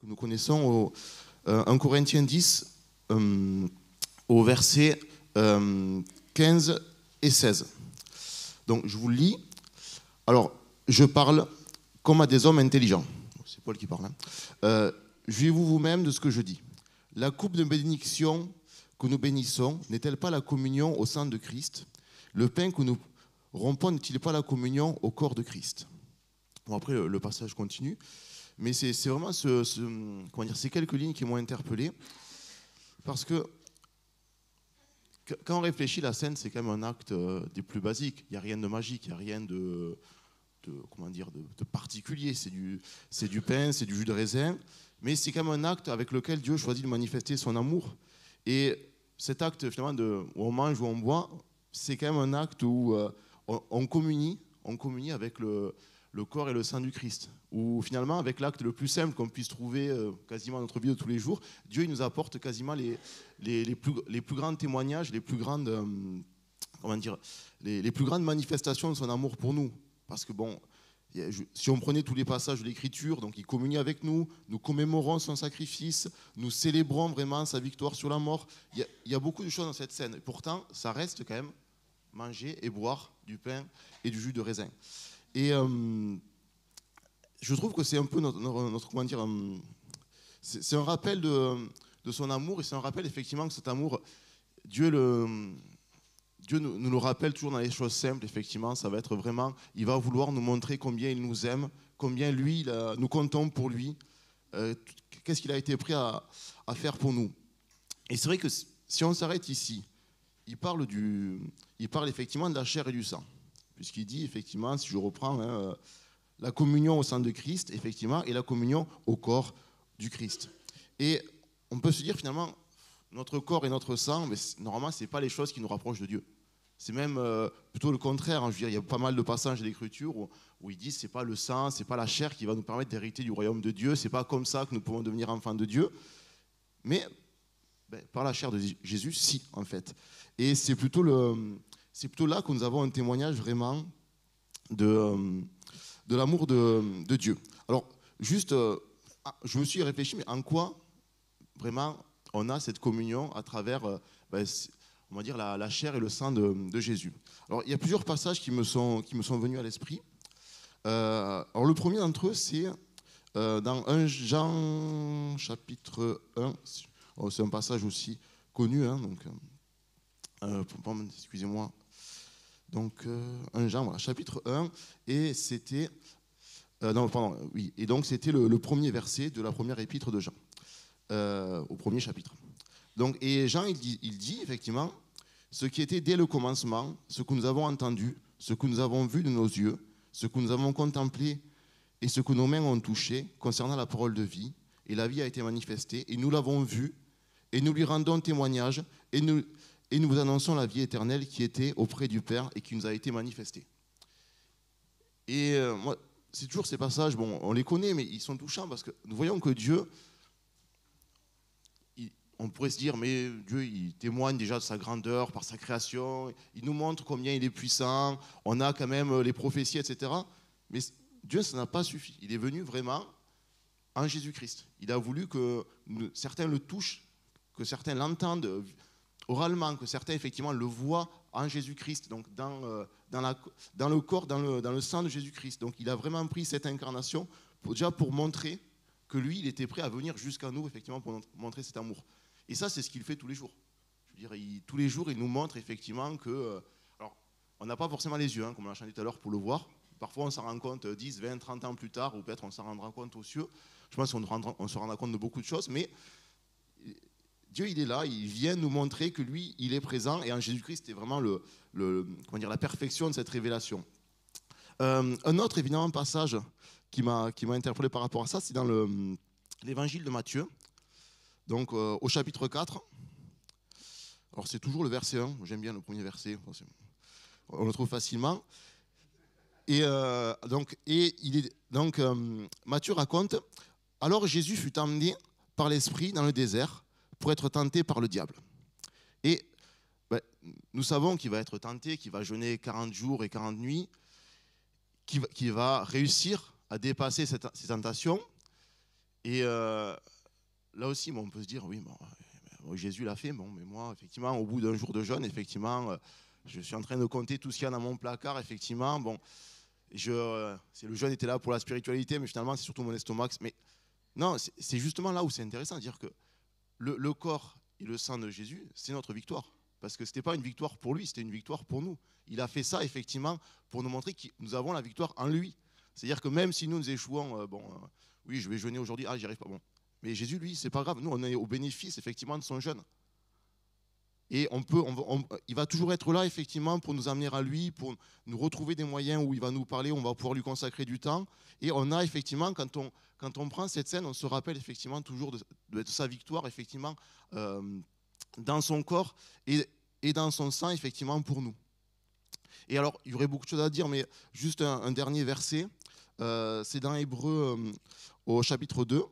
que nous connaissons, 1 Corinthiens 10, au verset 15 et 16. Donc je vous le lis. Alors, je parle comme à des hommes intelligents. C'est Paul qui parle. Jouez-vous vous-même de ce que je dis. La coupe de bénédiction que nous bénissons n'est-elle pas la communion au sang de Christ? Le pain que nous rompons n'est-il pas la communion au corps de Christ? Bon, après, le passage continue. Mais c'est vraiment ces quelques lignes qui m'ont interpellé. Parce que quand on réfléchit, la scène, c'est quand même un acte des plus basiques. Il n'y a rien de magique, il n'y a rien de particulier. C'est du pain, c'est du jus de raisin. Mais c'est quand même un acte avec lequel Dieu choisit de manifester son amour. Et cet acte, finalement, où on mange, où on boit, c'est quand même un acte où on communie avec le corps et le sang du Christ. Où finalement, avec l'acte le plus simple qu'on puisse trouver quasiment dans notre vie de tous les jours, Dieu il nous apporte quasiment les plus grands témoignages, les plus grandes manifestations de son amour pour nous. Parce que bon, si on prenait tous les passages de l'Écriture, donc il communie avec nous, nous commémorons son sacrifice, nous célébrons vraiment sa victoire sur la mort. Il y a beaucoup de choses dans cette scène. Et pourtant, ça reste quand même manger et boire du pain et du jus de raisin. Et je trouve que c'est un peu notre comment dire, c'est un rappel de son amour, et c'est un rappel effectivement que cet amour, Dieu nous le rappelle toujours dans les choses simples. Effectivement, ça va être vraiment, il va vouloir nous montrer combien il nous aime, combien lui, nous comptons pour lui, qu'est-ce qu'il a été prêt à faire pour nous. Et c'est vrai que si on s'arrête ici, il parle effectivement de la chair et du sang. Puisqu'il dit, effectivement, si je reprends la communion au sang de Christ, effectivement, et la communion au corps du Christ. Et on peut se dire, finalement, notre corps et notre sang, mais normalement, ce n'est pas les choses qui nous rapprochent de Dieu. C'est même plutôt le contraire. Hein. Je veux dire, il y a pas mal de passages de l'Écriture où ils disent, ce n'est pas le sang, ce n'est pas la chair qui va nous permettre d'hériter du royaume de Dieu, ce n'est pas comme ça que nous pouvons devenir enfants de Dieu. Mais par la chair de Jésus, si, en fait. Et c'est plutôt là que nous avons un témoignage vraiment de l'amour de Dieu. Alors, juste, je me suis réfléchi, mais en quoi vraiment on a cette communion à travers, on va dire, la chair et le sang de Jésus. Alors, il y a plusieurs passages qui me sont venus à l'esprit. Alors, le premier d'entre eux, c'est dans 1 Jean, chapitre 1. Oh, c'est un passage aussi connu, hein, donc... excusez-moi. Donc, 1 Jean, voilà, chapitre 1, et c'était... Et donc, c'était le premier verset de la première épître de Jean, au premier chapitre. Donc, et Jean, il dit, effectivement, ce qui était dès le commencement, ce que nous avons entendu, ce que nous avons vu de nos yeux, ce que nous avons contemplé, et ce que nos mains ont touché, concernant la parole de vie, et la vie a été manifestée, et nous l'avons vue, et nous lui rendons témoignage, et nous vous annonçons la vie éternelle qui était auprès du Père et qui nous a été manifestée. Et moi, c'est toujours ces passages, bon, on les connaît, mais ils sont touchants parce que nous voyons que Dieu, on pourrait se dire, mais Dieu, il témoigne déjà de sa grandeur par sa création, il nous montre combien il est puissant, on a quand même les prophéties, etc. Mais Dieu, ça n'a pas suffi. Il est venu vraiment en Jésus-Christ. Il a voulu que certains le touchent, que certains l'entendent oralement, que certains effectivement le voient en Jésus-Christ, donc dans le corps, dans le sang de Jésus-Christ. Donc il a vraiment pris cette incarnation déjà pour montrer que lui, il était prêt à venir jusqu'à nous, effectivement, pour montrer cet amour. Et ça, c'est ce qu'il fait tous les jours. Je veux dire, tous les jours, il nous montre effectivement que... alors, on n'a pas forcément les yeux, hein, comme on l'a chanté tout à l'heure, pour le voir. Parfois, on s'en rend compte 10, 20, 30 ans plus tard, ou peut-être on s'en rendra compte aux cieux. Je pense qu'on se rendra compte de beaucoup de choses, mais Dieu, il est là, il vient nous montrer que lui, il est présent, et en Jésus-Christ, c'est vraiment la perfection de cette révélation. Un autre, évidemment, passage qui m'a interpellé par rapport à ça, c'est dans l'évangile de Matthieu, donc au chapitre 4. Alors, c'est toujours le verset 1, j'aime bien le premier verset, on le trouve facilement. Et Matthieu raconte, alors Jésus fut emmené par l'Esprit dans le désert pour être tenté par le diable. Et nous savons qu'il va être tenté, qu'il va jeûner 40 jours et 40 nuits, qu'il va réussir à dépasser ces tentations. Et là aussi, bon, on peut se dire, oui, bon, Jésus l'a fait, bon, mais moi, effectivement, au bout d'un jour de jeûne, effectivement, je suis en train de compter tout ce qu'il y a dans mon placard, effectivement, bon, c'est le jeûne était là pour la spiritualité, mais finalement, c'est surtout mon estomac. Mais non, c'est justement là où c'est intéressant, dire que le corps et le sang de Jésus, c'est notre victoire. Parce que ce n'était pas une victoire pour lui, c'était une victoire pour nous. Il a fait ça, effectivement, pour nous montrer que nous avons la victoire en lui. C'est-à-dire que même si nous échouons, oui, je vais jeûner aujourd'hui, j'y arrive pas, bon. Mais Jésus, lui, c'est pas grave. Nous, on est au bénéfice, effectivement, de son jeûne. Et il va toujours être là, effectivement, pour nous amener à lui, pour nous retrouver des moyens où il va nous parler, où on va pouvoir lui consacrer du temps. Et on a, effectivement, quand on prend cette scène, on se rappelle, effectivement, toujours de sa victoire, effectivement, dans son corps et dans son sang, effectivement, pour nous. Et alors, il y aurait beaucoup de choses à dire, mais juste un dernier verset. C'est dans Hébreux, au chapitre 2.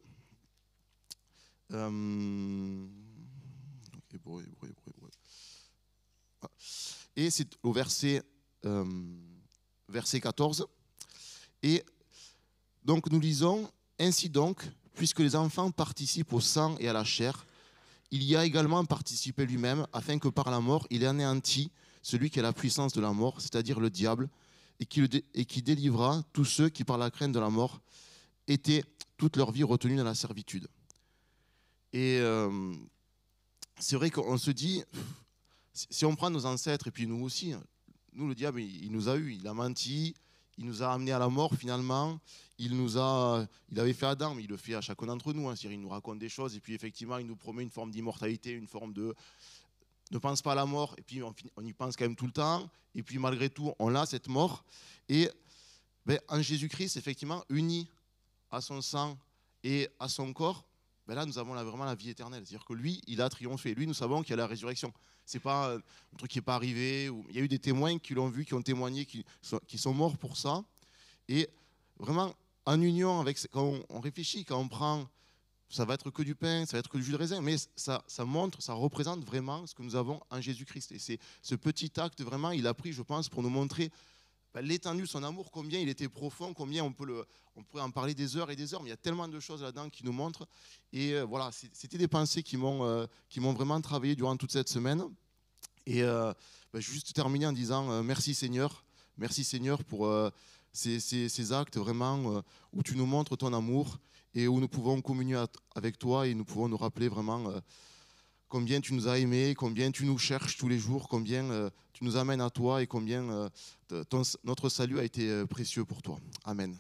Hébreux. Et c'est au verset 14. Et donc nous lisons, ainsi donc, puisque les enfants participent au sang et à la chair, il y a également participé lui-même, afin que par la mort, il anéantit celui qui a la puissance de la mort, c'est-à-dire le diable, et qui délivra tous ceux qui, par la crainte de la mort, étaient toute leur vie retenus dans la servitude. Et c'est vrai qu'on se dit, si on prend nos ancêtres, et puis nous aussi, nous, le diable, il nous a eu, il a menti, il nous a amenés à la mort finalement, il avait fait Adam, mais il le fait à chacun d'entre nous, c'est-à-dire il nous raconte des choses, et puis effectivement, il nous promet une forme d'immortalité, une forme de ne pense pas à la mort, et puis on y pense quand même tout le temps, et puis malgré tout, on a cette mort, et en Jésus-Christ, effectivement, uni à son sang et à son corps, là, nous avons vraiment la vie éternelle. C'est-à-dire que lui, il a triomphé. Lui, nous savons qu'il y a la résurrection. Ce n'est pas un truc qui n'est pas arrivé. Il y a eu des témoins qui l'ont vu, qui ont témoigné, qui sont morts pour ça. Et vraiment, en union avec... Quand on réfléchit, quand on prend... Ça va être que du pain, ça va être que du jus de raisin, mais ça montre, ça représente vraiment ce que nous avons en Jésus-Christ. Et c'est ce petit acte, vraiment, il a pris, je pense, pour nous montrer l'étendue de son amour, combien il était profond, combien on pourrait en parler des heures et des heures, mais il y a tellement de choses là-dedans qui nous montrent. Et voilà, c'était des pensées qui m'ont vraiment travaillé durant toute cette semaine. Et juste terminer en disant merci Seigneur pour ces actes vraiment où tu nous montres ton amour et où nous pouvons communier avec toi et nous pouvons nous rappeler vraiment combien tu nous as aimés, combien tu nous cherches tous les jours, combien tu nous amènes à toi et combien notre salut a été précieux pour toi. Amen.